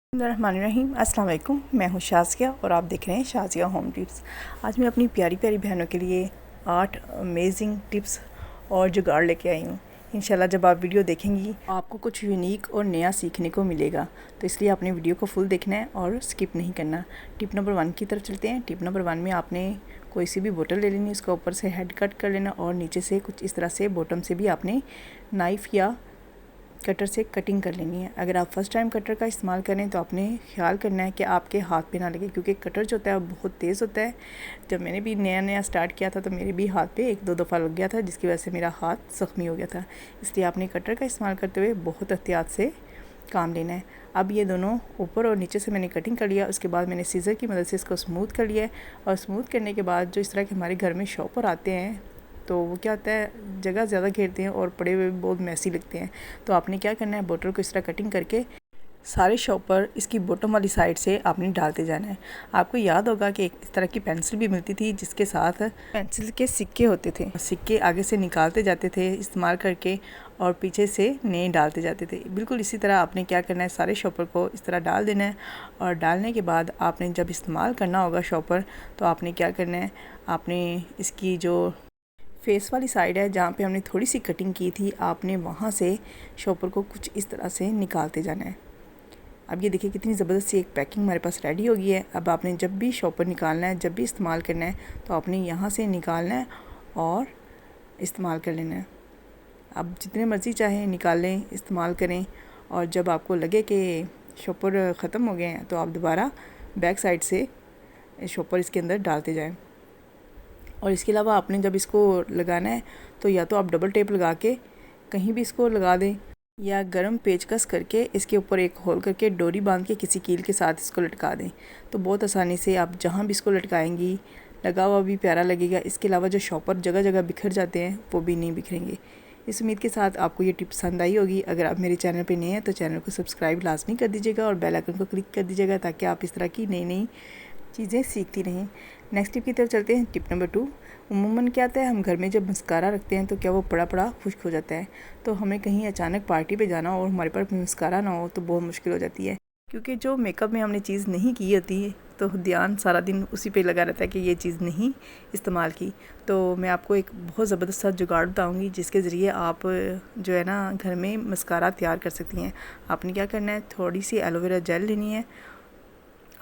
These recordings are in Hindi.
बिस्मिल्लाहिर्रहमानिर्रहीम। अस्सलाम वालेकुम। मैं हूँ शाज़िया और आप देख रहे हैं शाज़िया होम टिप्स। आज मैं अपनी प्यारी प्यारी बहनों के लिए 8 अमेजिंग टिप्स और जुगाड़ लेके आई हूँ। इंशाल्लाह जब आप वीडियो देखेंगी आपको कुछ यूनिक और नया सीखने को मिलेगा, तो इसलिए आपने वीडियो को फुल देखना है और स्किप नहीं करना। टिप नंबर 1 की तरफ चलते हैं। टिप नंबर 1 में आपने कोई सी भी बोतल ले लेनी, उसका ऊपर से हेड कट कर लेना और नीचे से कुछ इस तरह से बॉटम से भी आपने नाइफ़ या कटर से कटिंग कर लेनी है। अगर आप फर्स्ट टाइम कटर का इस्तेमाल करें तो आपने ख्याल करना है कि आपके हाथ पे ना लगे, क्योंकि कटर जो होता है वो बहुत तेज़ होता है। जब मैंने भी नया नया स्टार्ट किया था तो मेरे भी हाथ पे 1-2 दफ़ा लग गया था, जिसकी वजह से मेरा हाथ ज़ख्मी हो गया था। इसलिए आपने कटर का इस्तेमाल करते हुए बहुत एहतियात से काम लेना है। अब ये दोनों ऊपर और नीचे से मैंने कटिंग कर लिया। उसके बाद मैंने सीज़र की मदद से इसको स्मूथ कर लिया है। और स्मूथ करने के बाद जो इस तरह के हमारे घर में शॉपर आते हैं तो वो क्या होता है, जगह ज़्यादा घेरते हैं और पड़े हुए बहुत मैसी लगते हैं। तो आपने क्या करना है, बोतल को इस तरह कटिंग करके सारे शॉपर इसकी बॉटम वाली साइड से आपने डालते जाना है। आपको याद होगा कि एक इस तरह की पेंसिल भी मिलती थी जिसके साथ पेंसिल के सिक्के होते थे। सिक्के आगे से निकालते जाते थे इस्तेमाल करके और पीछे से नए डालते जाते थे। बिल्कुल इसी तरह आपने क्या करना है, सारे शॉपर को इस तरह डाल देना है। और डालने के बाद आपने जब इस्तेमाल करना होगा शॉपर, तो आपने क्या करना है, आपने इसकी जो फेस वाली साइड है जहाँ पे हमने थोड़ी सी कटिंग की थी, आपने वहाँ से शॉपर को कुछ इस तरह से निकालते जाना है। अब ये देखिए कितनी ज़बरदस्त सी एक पैकिंग हमारे पास रेडी हो गई है। अब आपने जब भी शॉपर निकालना है, जब भी इस्तेमाल करना है, तो आपने यहाँ से निकालना है और इस्तेमाल कर लेना है। अब जितने मर्ज़ी चाहें निकालें, इस्तेमाल करें। और जब आपको लगे कि शॉपर ख़त्म हो गए हैं तो आप दोबारा बैक साइड से शॉपर इसके अंदर डालते जाएँ। और इसके अलावा आपने जब इसको लगाना है तो या तो आप डबल टेप लगा के कहीं भी इसको लगा दें, या गर्म पेचकस करके इसके ऊपर एक होल करके डोरी बांध के किसी कील के साथ इसको लटका दें। तो बहुत आसानी से आप जहाँ भी इसको लटकाएंगी लगा हुआ भी प्यारा लगेगा। इसके अलावा जो शॉपर जगह जगह बिखर जाते हैं वो भी नहीं बिखरेंगे। इस उम्मीद के साथ आपको ये टिप पसंद आई होगी। अगर आप मेरे चैनल पे नए हैं तो चैनल को सब्सक्राइब लाजमी कर दीजिएगा और बेल आइकन को क्लिक कर दीजिएगा, ताकि आप इस तरह की नई नई चीज़ें सीखती रहें। नेक्स्ट टिप की तरफ चलते हैं। Tip number 2। उम्मूमन क्या होता है, हम घर में जब मस्कारा रखते हैं तो क्या वो पड़ा पड़ा खुश्क हो जाता है। तो हमें कहीं अचानक पार्टी पे जाना हो और हमारे पास मस्कारा ना हो तो बहुत मुश्किल हो जाती है, क्योंकि जो मेकअप में हमने चीज़ नहीं की होती है तो ध्यान सारा दिन उसी पे लगा रहता है कि ये चीज़ नहीं इस्तेमाल की। तो मैं आपको एक बहुत ज़बरदस्त सा जुगाड़ बताऊँगी जिसके ज़रिए आप जो है ना घर में मस्कारा तैयार कर सकती हैं। आपने क्या करना है, थोड़ी सी एलोवेरा जेल लेनी है।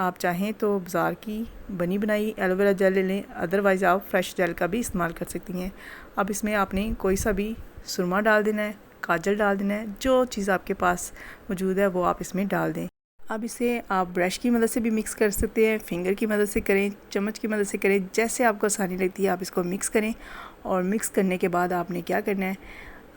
आप चाहें तो बाज़ार की बनी बनाई एलोवेरा जेल ले लें, अदरवाइज़ आप फ्रेश जेल का भी इस्तेमाल कर सकती हैं। अब इसमें आपने कोई सा भी सुरमा डाल देना है, काजल डाल देना है, जो चीज़ आपके पास मौजूद है वो आप इसमें डाल दें। अब इसे आप ब्रश की मदद से भी मिक्स कर सकते हैं, फिंगर की मदद से करें, चम्मच की मदद से करें, जैसे आपको आसानी लगती है आप इसको मिक्स करें। और मिक्स करने के बाद आपने क्या करना है,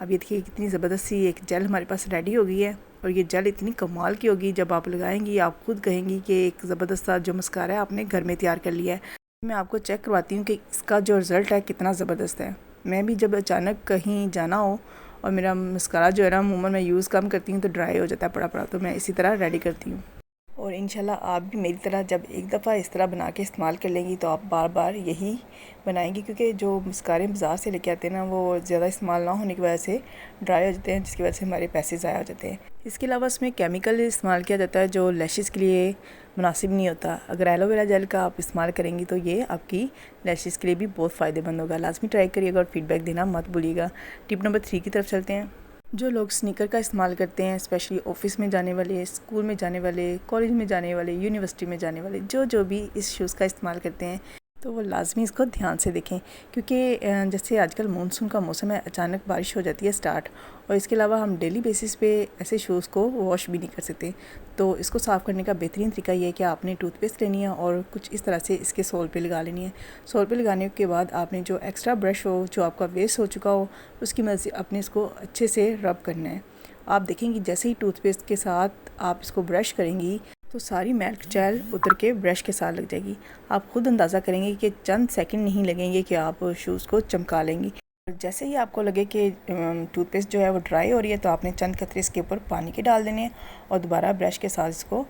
अब ये देखिए कितनी ज़बरदस्त सी एक जेल हमारे पास रेडी हो गई है। और ये जेल इतनी कमाल की होगी, जब आप लगाएंगी आप खुद कहेंगी कि एक ज़बरदस्त सा जो मस्कारा है आपने घर में तैयार कर लिया है। मैं आपको चेक करवाती हूँ कि इसका जो रिज़ल्ट है कितना ज़बरदस्त है। मैं भी जब अचानक कहीं जाना हो और मेरा मस्कारा जो है ना अमूमन मैं यूज़ कम करती हूँ तो ड्राई हो जाता है पड़ा पड़ा, तो मैं इसी तरह रेडी करती हूँ। और इंशाल्लाह आप भी मेरी तरह जब एक दफ़ा इस तरह बना के इस्तेमाल कर लेंगी तो आप बार बार यही बनाएंगी, क्योंकि जो मस्कारे बाज़ार से लेके आते हैं ना वो ज़्यादा इस्तेमाल ना होने की वजह से ड्राई हो जाते हैं, जिसकी वजह से हमारे पैसे ज़ाया हो जाते हैं। इसके अलावा इसमें केमिकल इस्तेमाल किया जाता है जो लैशेज़ के लिए मुनासिब नहीं होता। अगर एलोवेरा जेल का आप इस्तेमाल करेंगी तो ये आपकी लैशेज़ के लिए भी बहुत फ़ायदेमंद होगा। लाजमी ट्राई करिएगा और फीडबैक देना मत भूलिएगा। टिप नंबर 3 की तरफ चलते हैं। जो लोग स्नीकर का इस्तेमाल करते हैं, स्पेशली ऑफिस में जाने वाले, स्कूल में जाने वाले, कॉलेज में जाने वाले, यूनिवर्सिटी में जाने वाले, जो भी इस शूज़ का इस्तेमाल करते हैं तो वो लाजमी इसको ध्यान से देखें, क्योंकि जैसे आजकल मानसून का मौसम है, अचानक बारिश हो जाती है स्टार्ट। और इसके अलावा हम डेली बेसिस पे ऐसे शूज़ को वॉश भी नहीं कर सकते। तो इसको साफ़ करने का बेहतरीन तरीका ये है कि आपने टूथपेस्ट लेनी है और कुछ इस तरह से इसके सोल पे लगा लेनी है। सोल पे लगाने के बाद आपने जो एक्स्ट्रा ब्रश हो, जो आपका वेस्ट हो चुका हो, उसकी मदद से अपने इसको अच्छे से रब करना है। आप देखेंगे जैसे ही टूथपेस्ट के साथ आप इसको ब्रश करेंगी तो सारी मैट जेल उतर के ब्रश के साथ लग जाएगी। आप खुद अंदाज़ा करेंगे कि चंद सेकंड नहीं लगेंगे कि आप शूज़ को चमका लेंगी। जैसे ही आपको लगे कि टूथपेस्ट जो है वो ड्राई हो रही है तो आपने चंद कतरे इसके ऊपर पानी के डाल देने हैं और दोबारा ब्रश के साथ इसको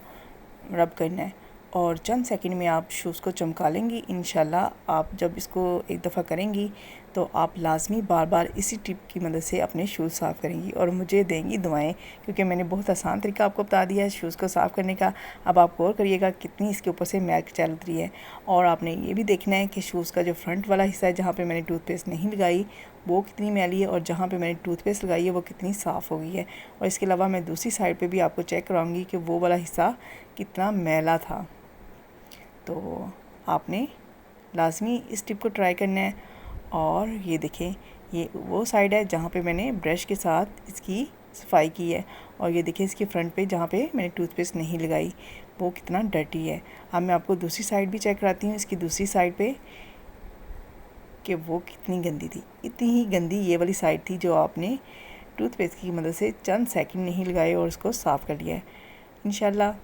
रब करना है और चंद सेकंड में आप शूज़ को चमका लेंगी। इंशाल्लाह आप जब इसको एक दफ़ा करेंगी तो आप लाजमी बार बार इसी टिप की मदद से अपने शूज़ साफ़ करेंगी और मुझे देंगी दुआएं, क्योंकि मैंने बहुत आसान तरीका आपको बता दिया है शूज़ को साफ़ करने का। अब आप गौर करिएगा कितनी इसके ऊपर से मैल चल रही है। और आपने ये भी देखना है कि शूज़ का जो फ्रंट वाला हिस्सा है, जहाँ पे मैंने टूथपेस्ट नहीं लगाई, वो कितनी मैली है, और जहाँ पे मैंने टूथपेस्ट लगाई है वो कितनी साफ़ हो गई है। और इसके अलावा मैं दूसरी साइड पे भी आपको चेक कराऊंगी कि वो वाला हिस्सा कितना मैला था। तो आपने लाजमी इस टिप को ट्राई करना है। और ये देखें, ये वो साइड है जहाँ पे मैंने ब्रश के साथ इसकी सफाई की है, और ये देखिए इसके फ्रंट पे जहाँ पे मैंने टूथपेस्ट नहीं लगाई वो कितना डर्टी है। अब मैं आपको दूसरी साइड भी चेक कराती हूँ, इसकी दूसरी साइड पे, कि वो कितनी गंदी थी। इतनी ही गंदी ये वाली साइड थी जो आपने टूथपेस्ट की मदद से चंद सेकंड नहीं लगाए और उसको साफ़ कर लिया है। इंशाल्लाह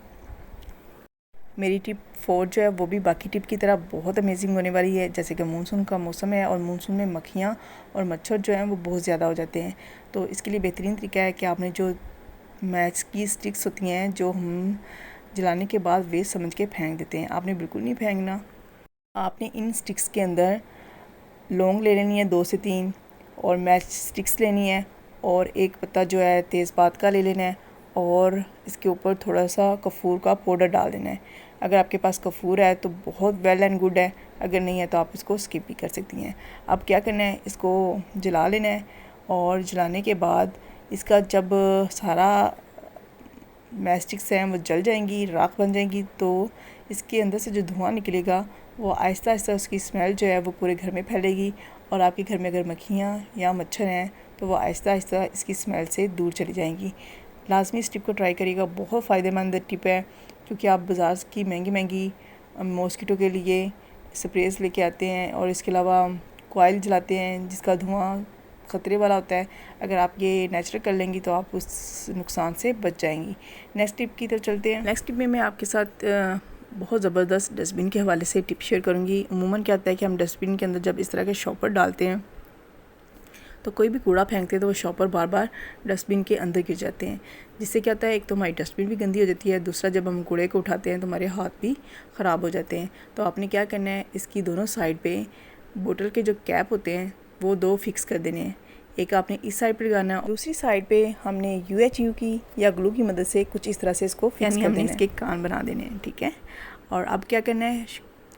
मेरी टिप 4 जो है वो भी बाकी टिप की तरह बहुत अमेजिंग होने वाली है। जैसे कि मानसून का मौसम है और मानसून में मक्खियाँ और मच्छर जो हैं वो बहुत ज़्यादा हो जाते हैं। तो इसके लिए बेहतरीन तरीका है कि आपने जो मैच की स्टिक्स होती हैं जो हम जलाने के बाद वेस्ट समझ के फेंक देते हैं, आपने बिल्कुल नहीं फेंकना। आपने इन स्टिक्स के अंदर लौंग ले लेनी है 2 से 3, और मैच स्टिक्स लेनी है, और एक पत्ता जो है तेज़पात का ले लेना है, और इसके ऊपर थोड़ा सा कपूर का पाउडर डाल देना है। अगर आपके पास कपूर है तो बहुत वेल एंड गुड है, अगर नहीं है तो आप इसको स्किप भी कर सकती हैं। अब क्या करना है, इसको जला लेना है, और जलाने के बाद इसका जब सारा मैस्टिक्स हैं वो जल जाएंगी, राख बन जाएंगी, तो इसके अंदर से जो धुआं निकलेगा वो आहिस्ता आहिस्ता उसकी स्मेल जो है वो पूरे घर में फैलेगी, और आपके घर में अगर मक्खियाँ या मच्छर हैं तो वो आहिस्ता आहिस्ता इसकी स्मेल से दूर चली जाएंगी। लाजमी इस टिप को ट्राई करिएगा, बहुत फ़ायदेमंद टिप है, क्योंकि आप बाज़ार की महंगी महंगी मॉस्किटो के लिए स्प्रेस लेके आते हैं, और इसके अलावा कोयल जलाते हैं जिसका धुआं ख़तरे वाला होता है। अगर आप ये नेचुरल कर लेंगी तो आप उस नुकसान से बच जाएंगी। नेक्स्ट टिप की तरफ चलते हैं। नेक्स्ट टिप में मैं आपके साथ बहुत ज़बरदस्त डस्टबिन के हवाले से टिप शेयर करूँगी। उमूमन क्या होता है कि हम डस्टबिन के अंदर जब इस तरह के शॉपर डालते हैं तो कोई भी कूड़ा फेंकते हैं तो वो शॉपर बार बार डस्टबिन के अंदर गिर जाते हैं, जिससे क्या होता है, एक तो हमारी डस्टबिन भी गंदी हो जाती है, दूसरा जब हम कूड़े को उठाते हैं तो हमारे हाथ भी ख़राब हो जाते हैं। तो आपने क्या करना है, इसकी दोनों साइड पे बोतल के जो कैप होते हैं वो 2 फिक्स कर देने हैं। एक आपने इस साइड पर लगाना है, दूसरी साइड पे हमने UHU की या ग्लू की मदद से कुछ इस तरह से इसको फिक्स कर देना है, इसके कान बना देने हैं, ठीक है। और अब क्या करना है,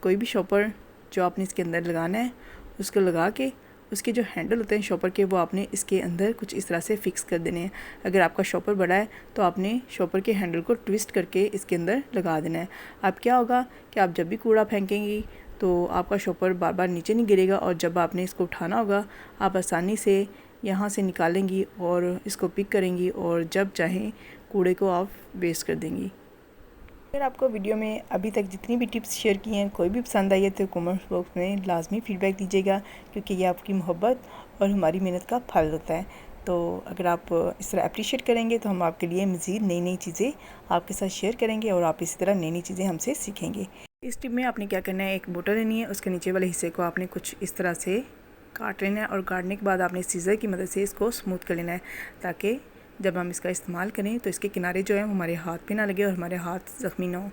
कोई भी शॉपर जो आपने इसके अंदर लगाना है उसको लगा के उसके जो हैंडल होते हैं शॉपर के वो आपने इसके अंदर कुछ इस तरह से फिक्स कर देने हैं। अगर आपका शॉपर बड़ा है तो आपने शॉपर के हैंडल को ट्विस्ट करके इसके अंदर लगा देना है। अब क्या होगा कि आप जब भी कूड़ा फेंकेंगी तो आपका शॉपर बार बार नीचे नहीं गिरेगा, और जब आपने इसको उठाना होगा आप आसानी से यहाँ से निकालेंगी और इसको पिक करेंगी, और जब चाहें कूड़े को आप वेस्ट कर देंगी। अगर आपको वीडियो में अभी तक जितनी भी टिप्स शेयर की हैं कोई भी पसंद आई है तो कमेंट बॉक्स में लाजमी फ़ीडबैक दीजिएगा, क्योंकि ये आपकी मोहब्बत और हमारी मेहनत का फल होता है। तो अगर आप इस तरह अप्रिशिएट करेंगे तो हम आपके लिए मज़ीद नई नई चीज़ें आपके साथ शेयर करेंगे, और आप इसी तरह नई नई चीज़ें हमसे सीखेंगे। इस टिप में आपने क्या करना है, एक बोतल लेनी है, उसके नीचे वाले हिस्से को आपने कुछ इस तरह से काट लेना है, और काटने के बाद आपने सीज़र की मदद से इसको स्मूथ कर लेना है, ताकि जब हम इसका इस्तेमाल करें तो इसके किनारे जो है हमारे हाथ पे ना लगे और हमारे हाथ ज़ख्मी ना हो।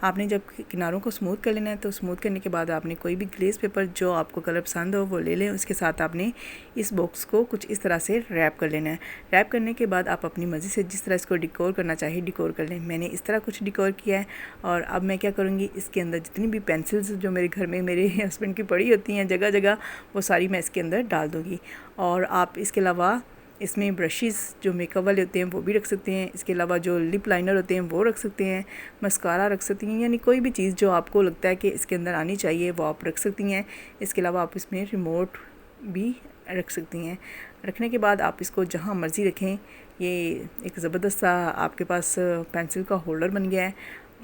आपने जब किनारों को स्मूथ कर लेना है तो स्मूथ करने के बाद आपने कोई भी ग्लेस पेपर जो आपको कलर पसंद हो वो ले लें। उसके साथ आपने इस बॉक्स को कुछ इस तरह से रैप कर लेना है। रैप करने के बाद आप अपनी मर्ज़ी से जिस तरह इसको डिकोर करना चाहिए डिकोर कर लें। मैंने इस तरह कुछ डिकोर किया है, और अब मैं क्या करूँगी, इसके अंदर जितनी भी पेंसिल्स जो मेरे घर में मेरे हस्बैंड की पड़ी होती हैं जगह जगह, वो सारी मैं इसके अंदर डाल दूँगी। और आप इसके अलावा इसमें ब्रशेस जो मेकअप वाले होते हैं वो भी रख सकते हैं, इसके अलावा जो लिप लाइनर होते हैं वो रख सकते हैं, मस्कारा रख सकती हैं, यानी कोई भी चीज़ जो आपको लगता है कि इसके अंदर आनी चाहिए वो आप रख सकती हैं। इसके अलावा आप इसमें रिमोट भी रख सकती हैं। रखने के बाद आप इसको जहाँ मर्ज़ी रखें। ये एक ज़बरदस्त सा आपके पास पेंसिल का होल्डर बन गया है।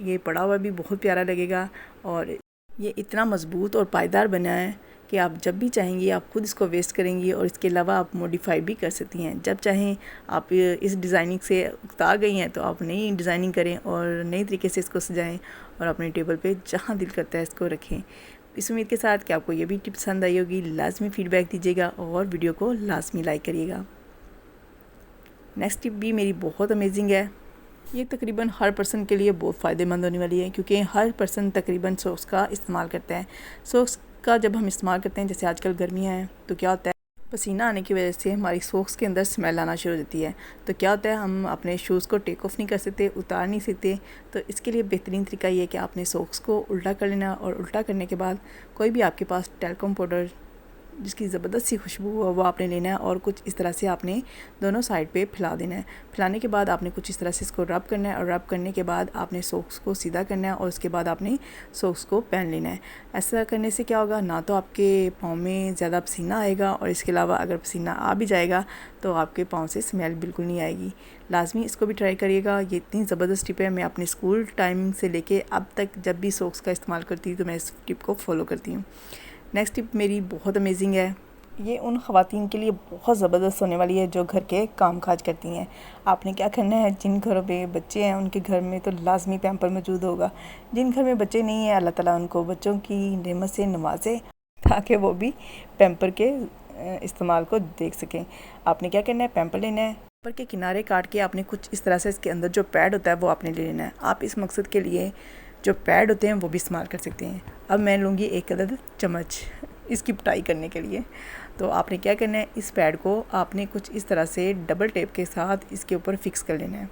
ये पड़ा हुआ भी बहुत प्यारा लगेगा, और ये इतना मज़बूत और पायदार बना है कि आप जब भी चाहेंगी आप खुद इसको वेस्ट करेंगी, और इसके अलावा आप मॉडिफाई भी कर सकती हैं। जब चाहें आप इस डिज़ाइनिंग से उकता गई हैं तो आप नई डिज़ाइनिंग करें और नई तरीके से इसको सजाएं, और अपने टेबल पे जहाँ दिल करता है इसको रखें। इस उम्मीद के साथ कि आपको ये भी टिप पसंद आई होगी। लाजमी फ़ीडबैक दीजिएगा और वीडियो को लाजमी लाइक करिएगा। नेक्स्ट टिप भी मेरी बहुत अमेजिंग है। ये तकरीबन हर पर्सन के लिए बहुत फ़ायदेमंद होने वाली है, क्योंकि हर पर्सन तकरीबन सॉक्स का इस्तेमाल करता है। सॉक्स का जब हम इस्तेमाल करते हैं, जैसे आजकल गर्मियाँ हैं, तो क्या होता है पसीना आने की वजह से हमारी सॉक्स के अंदर स्मेल आना शुरू हो जाती है। तो क्या होता है हम अपने शूज़ को टेक ऑफ़ नहीं कर सकते, उतार नहीं सकते। तो इसके लिए बेहतरीन तरीका ये है कि आपने सॉक्स को उल्टा कर लेना, और उल्टा करने के बाद कोई भी आपके पास टैल्कम पाउडर जिसकी ज़बरदस्त सी खुशबू हो वो आपने लेना है, और कुछ इस तरह से आपने दोनों साइड पे फैला देना है। फैलाने के बाद आपने कुछ इस तरह से इसको रब करना है, और रब करने के बाद आपने सॉक्स को सीधा करना है, और उसके बाद आपने सॉक्स को पहन लेना है। ऐसा करने से क्या होगा, ना तो आपके पाँव में ज़्यादा पसीना आएगा, और इसके अलावा अगर पसीना आ भी जाएगा तो आपके पाँव से स्मेल बिल्कुल नहीं आएगी। लाजमी इसको भी ट्राई करिएगा। ये इतनी ज़बरदस्त टिप है, मैं अपने स्कूल टाइमिंग से लेके अब तक जब भी सॉक्स का इस्तेमाल करती हूँ तो मैं इस टिप को फॉलो करती हूँ। नेक्स्ट टिप मेरी बहुत अमेजिंग है। ये उन ख़वातीन के लिए बहुत ज़बरदस्त होने वाली है जो घर के काम काज करती हैं। आपने क्या करना है, जिन घरों पे बच्चे हैं उनके घर में तो लाजमी पैम्पर मौजूद होगा। जिन घर में बच्चे नहीं हैं, अल्लाह ताला उनको बच्चों की नेमत से नवाजे ताकि वो भी पैम्पर के इस्तेमाल को देख सकें। आपने क्या करना है, पैम्पर लेना है, पैम्पर के किनारे काट के आपने कुछ इस तरह से इसके अंदर जो पैड होता है वो आपने ले लेना है। आप इस मकसद के लिए जो पैड होते हैं वो भी इस्तेमाल कर सकते हैं। अब मैं लूँगी एक अदद चम्मच इसकी पिटाई करने के लिए। तो आपने क्या करना है, इस पैड को आपने कुछ इस तरह से डबल टेप के साथ इसके ऊपर फिक्स कर लेना है।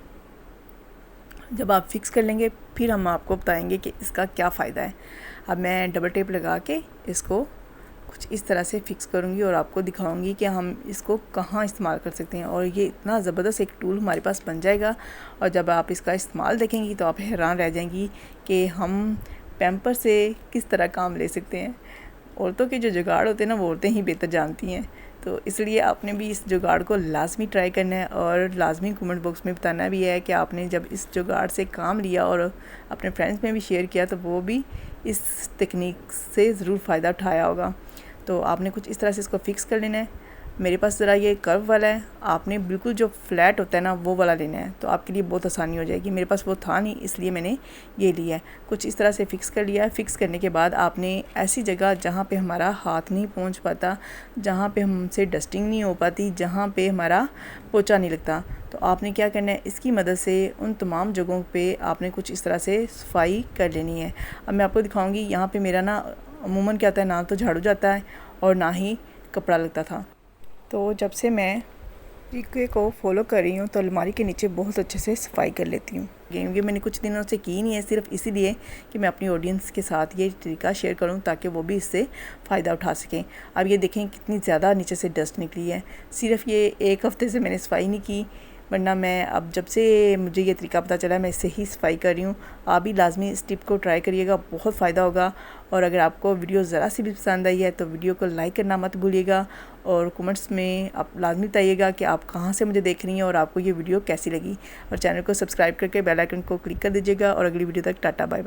जब आप फिक्स कर लेंगे फिर हम आपको बताएंगे कि इसका क्या फ़ायदा है। अब मैं डबल टेप लगा के इसको कुछ इस तरह से फिक्स करूँगी और आपको दिखाऊंगी कि हम इसको कहाँ इस्तेमाल कर सकते हैं, और ये इतना ज़बरदस्त एक टूल हमारे पास बन जाएगा। और जब आप इसका इस्तेमाल देखेंगी तो आप हैरान रह जाएंगी कि हम पैम्पर से किस तरह काम ले सकते हैं। औरतों के जो जुगाड़ होते हैं ना वो औरतें ही बेहतर जानती हैं। तो इसलिए आपने भी इस जुगाड़ को लाजमी ट्राई करना है, और लाजमी कमेंट बॉक्स में बताना भी है कि आपने जब इस जुगाड़ से काम लिया और अपने फ्रेंड्स में भी शेयर किया तो वो भी इस तकनीक से ज़रूर फ़ायदा उठाया होगा। तो आपने कुछ इस तरह से इसको फिक्स कर लेना है। मेरे पास ज़रा ये कर्व वाला है, आपने बिल्कुल जो फ्लैट होता है ना वो वाला लेना है, तो आपके लिए बहुत आसानी हो जाएगी। मेरे पास वो था नहीं इसलिए मैंने ये लिया है। कुछ इस तरह से फ़िक्स कर लिया है। फ़िक्स करने के बाद आपने ऐसी जगह जहाँ पे हमारा हाथ नहीं पहुँच पाता, जहाँ पे हमसे डस्टिंग नहीं हो पाती, जहाँ पे हमारा पोछा नहीं लगता, तो आपने क्या करना है, इसकी मदद से उन तमाम जगहों पर आपने कुछ इस तरह से सफाई कर लेनी है। अब मैं आपको दिखाऊँगी। यहाँ पर मेरा ना अमूमन क्या होता है, ना तो झाड़ू जाता है और ना ही कपड़ा लगता था। तो जब से मैं तरीके को फॉलो कर रही हूँ तो अलमारी के नीचे बहुत अच्छे से सफाई कर लेती हूँ। ये मैंने कुछ दिनों से की नहीं है, सिर्फ इसीलिए कि मैं अपनी ऑडियंस के साथ ये तरीका शेयर करूँ ताकि वो भी इससे फ़ायदा उठा सकें। अब ये देखें कितनी ज़्यादा नीचे से डस्ट निकली है। सिर्फ ये एक हफ़्ते से मैंने सफाई नहीं की, वरना मैं अब जब से मुझे ये तरीका पता चला मैं इससे ही सफाई कर रही हूँ। आप भी लाजमी इस टिप को ट्राई करिएगा, बहुत फ़ायदा होगा। और अगर आपको वीडियो ज़रा सी भी पसंद आई है तो वीडियो को लाइक करना मत भूलिएगा, और कमेंट्स में आप लाजमी बताइएगा कि आप कहाँ से मुझे देख रही हैं और आपको ये वीडियो कैसी लगी। और चैनल को सब्सक्राइब करके बेल आइकन को क्लिक कर दीजिएगा। और अगली वीडियो तक टाटा बाय बाय।